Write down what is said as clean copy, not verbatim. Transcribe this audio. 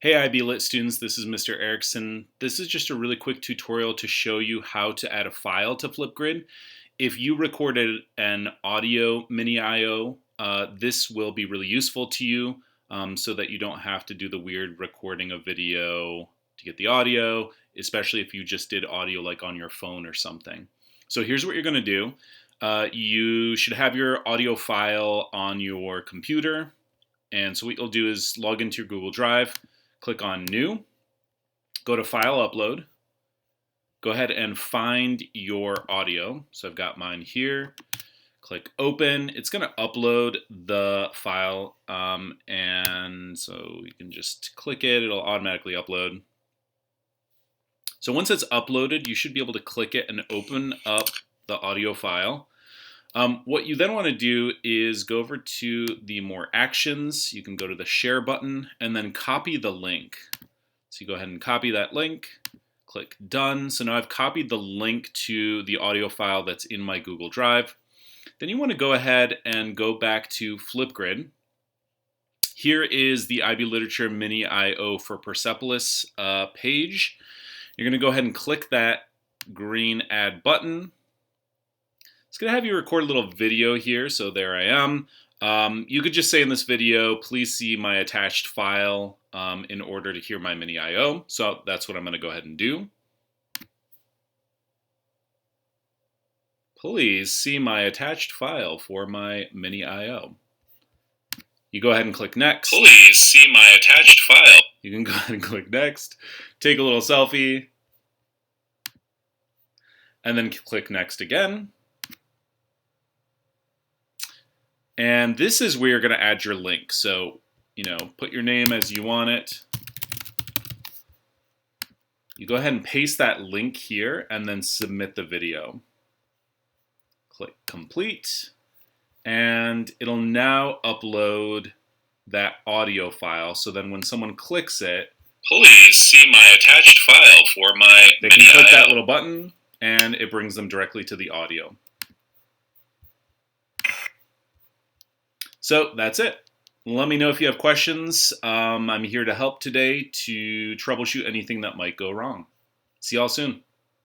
Hey IB Lit students, this is Mr. Erickson. This is just a really quick tutorial to show you how to add a file to Flipgrid. If you recorded an audio mini IO, this will be really useful to you so that you don't have to do the weird recording of video to get the audio, especially if you just did audio like on your phone or something. So here's what you're going to do. You should have your audio file on your computer. And so what you'll do is log into your Google Drive. Click on New, go to File Upload, go ahead and find your audio. So I've got mine here. Click Open. It's going to upload the file, and so you can just click it. It'll automatically upload. So once it's uploaded, you should be able to click it and open up the audio file. What you then want to do is go over to the More Actions. You can go to the Share button and then copy the link. So you go ahead and copy that link, click Done. So now I've copied the link to the audio file that's in my Google Drive. Then you want to go ahead and go back to Flipgrid. Here is the IB Literature Mini IO for Persepolis page. You're going to go ahead and click that green Add button. It's going to have you record a little video here, so there I am. You could just say in this video, please see my attached file in order to hear my mini IO. So that's what I'm going to go ahead and do. Please see my attached file for my mini IO. You go ahead and click Next. Please see my attached file. You can go ahead and click Next. Take a little selfie. And then click Next again. And this is where you're going to add your link. So, put your name as you want it. You go ahead and paste that link here and then submit the video. Click Complete. And it'll now upload that audio file. So then when someone clicks it, please see my attached file for my they can click that little button and it brings them directly to the audio. So that's it. Let me know if you have questions. I'm here to help today to troubleshoot anything that might go wrong. See y'all soon.